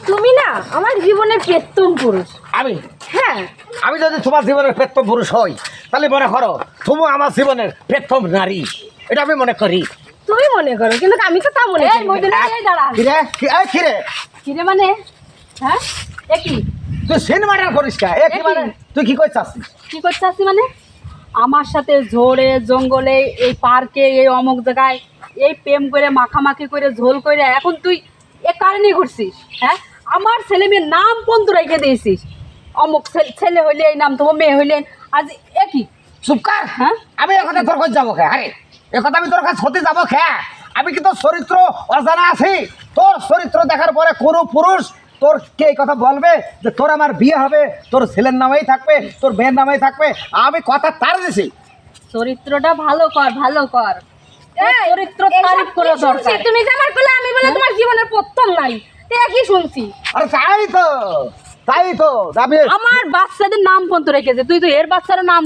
তুমি না আমার জীবনের প্রথম পুরুষ। আমি হ্যাঁ, আমি যদি তোমার জীবনের প্রথম পুরুষ হই তাহলে মনে করো তুমি আমার জীবনের প্রথম নারী, এটা আমি মনে করি। তুমি মনে করো, কিন্তু আমি তো তা মনে করি না। এই দাঁড়া, কিরে কিরে কিরে মানে হ্যাঁ একই তুই সিনেমাটার করিস কা? কি মানে তুই কি কই চাচ্ছিস? কি করতে আসছি মানে আমার সাথে ঝোড়ে জঙ্গলে এই পার্কে এই অমুক জায়গায় এই প্রেম করে মাখামাখি করে ঝোল করে এখন তুই এ কারণেই করছিস? হ্যাঁ, আমার ছেলে মেয়ের নাম কোন তুই রেখে দিয়েছিস? অমুক ছেলে হইলে এই নাম, তোমার মেয়ে হইলেন আজ একই। চুপ কর। হ্যাঁ? আমি একথা তোর কাছে যাবো খে? আরে একথা আমি তোর কাছে হতে যাবো খে? আমি কি তোর চরিত্র অজানা আছি? তোর চরিত্র দেখার পরে কোনো পুরুষ তোর কে এই কথা বলবে যে তোর আমার বিয়ে হবে, তোর ছেলের নামেই থাকবে, তোর মেয়ের নামেই থাকবে? আমি কথা তার দিছি। চরিত্রটা ভালো কর, ভালো কর। চরিত্র তারিফ করা দরকার। তুমি যে আমার বলে আমি বলে তোমার জীবনের প্রথম নারী, তো কি শুনছি? আরে তাই তো আমি আমার বাচ্চাদের নাম কোন তো রেখেছে? তুই তো এর বাচ্চার নাম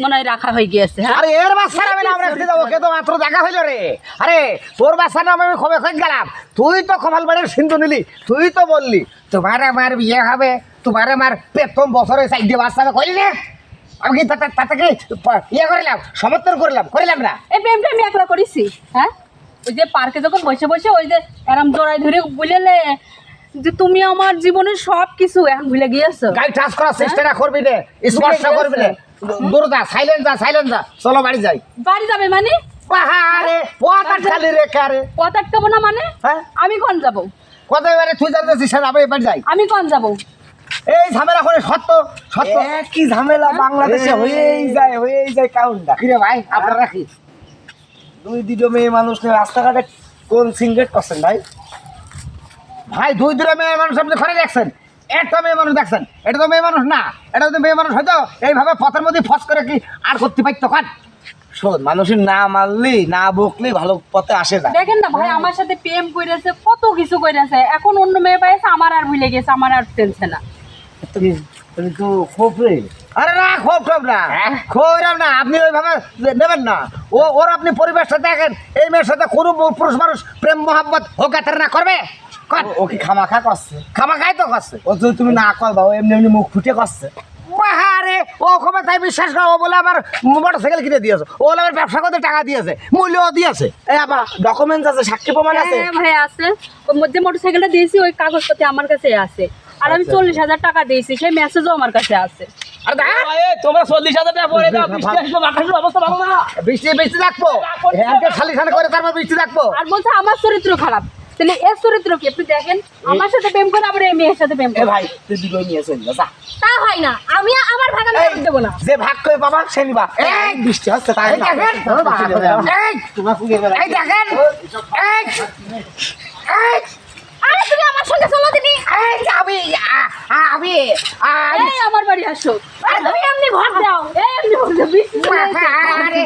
মনে হয় রাখা হয়ে গিয়েছে। হ্যাঁ, আরে এর বাচ্চার আমি নাম রাখতে যাবো? কে তো মাত্র দেখা হইল রে। আরে তোর বাচ্চার নাম আমি খবে খোঁজ গেলাম, তুই তো কপাল বাড়ির সিন্ধু নিলি, তুই তো বললি তোমার আমার বিয়ে হবে, তোমার আমার প্রথম বছরে সাইডে বাচ্চা হবে, কইলি না? আমি কি তাতে কি ইয়ে করিলাম, সমর্থন করিলাম না? এই প্রেমটা আমি একলা করেছি। হ্যাঁ, ওই যে পার্কে যখন বসে বসে ওই যে এরম জড়াই ধরে বলেলে যে তুমি আমার জীবনের সব কিছু এখন ভুলে গিয়েছো। গাড়ি টাচ করার চেষ্টা করবি না, স্পর্শ করবি না, দূর যা, সাইলেন্ট যা, চলো বাড়ি যাই। বাড়ি যাবে মানে? পাহাড়ে পথ আটকালি রে কারে? কত আটকাবো না মানে? হ্যাঁ, আমি কোন যাবো? কত এবারে তুই জানিস আমি এবার যাই। আমি কোন যাবো? এই ঝামেলা করে সত্য কি ঝামেলা বাংলাদেশে হয়েই যায় কাউন্ডা। কিরে ভাই আপনারা কি দুটো মেয়ে মানুষ নিয়ে রাস্তাঘাটে কোন সিঙ্গেট করছেন ভাই? ভাই দুইটা মেয়ে মানুষ আপনি ঘরে দেখছেন, একটা মেয়ে মানুষ দেখছেন, এটা তো মেয়ে মানুষ না। এটা যদি মেয়ে মানুষ হয়তো এইভাবে পথের মধ্যে ফস করে কি আর করতে পারতো? কান শোন, মানুষের না মানলি না বকলি ভালো পথে আসে না। দেখেন না ভাই, আমার সাথে প্রেম করেছে, কত কিছু করেছে, এখন অন্য মেয়ে পাইছে, আমার আর ভুলে গেছে, আমার আর টেনছে না। তুমি তো খোপরে আরে না, খোরাম না, আপনি ওইভাবে নেবেন না। ওর আপনি পরিবেশটা দেখেন, এই মেয়ের সাথে কোনো পুরুষ মানুষ প্রেম মোহাম্মত হোক না করবে? ও কি খামাখা করছে? খামাখাই তো করছে। ও যদি তুমি না কর দাও এমনি মুখ ফুটে করছে। বাহারে ও ক্ষমা তাই বিশ্বাস করো, ও বলে আমার মোটরসাইকেল কিনে দিয়েছে, ও বলে আমার ব্যবসা করতে টাকা দিয়েছে, মূল্যও দিয়েছে। এই আবার ডকুমেন্টস আছে, সাক্ষী প্রমাণ আছে? হ্যাঁ ভাই আছে, ওর মধ্যে মোটরসাইকেলটা দিয়েছি, ওই কাগজপত্র আমার কাছে আছে। আর আমি 40,000 টাকা দিয়েছি, সেই মেসেজও আমার কাছে আছে। আর তোমরা 40,000 টাকা পরে দাও, বৃষ্টি আসলে আকাশের অবস্থা ভালো না। বৃষ্টি রাখবো, খালি করে তারপর বৃষ্টি রাখবো। আর বলছে আমার চরিত্র খারাপ, তাহলে এর চরিত্র কি? আপনি দেখেন, আমার সাথে প্রেম করে আবার এই মেয়ের সাথে প্রেম এ করে। ভাই তুই দুটো নিয়ে চল যা। তা হয় না, আমি আমার ভাগ আমি এই, দেবো না। যে ভাগ করে বাবা সে নিবা। এই বৃষ্টি হচ্ছে তাই এই দেখেন, তোমার ফুগে গেল। এই দেখেন, এই, এই, আরে তুমি আমার সঙ্গে চলো দিনি। এই, আমি এই আমার বাড়ি আসো। আরে তুমি এমনি ভর দাও। এই এমনি বলছে, বৃষ্টি আরে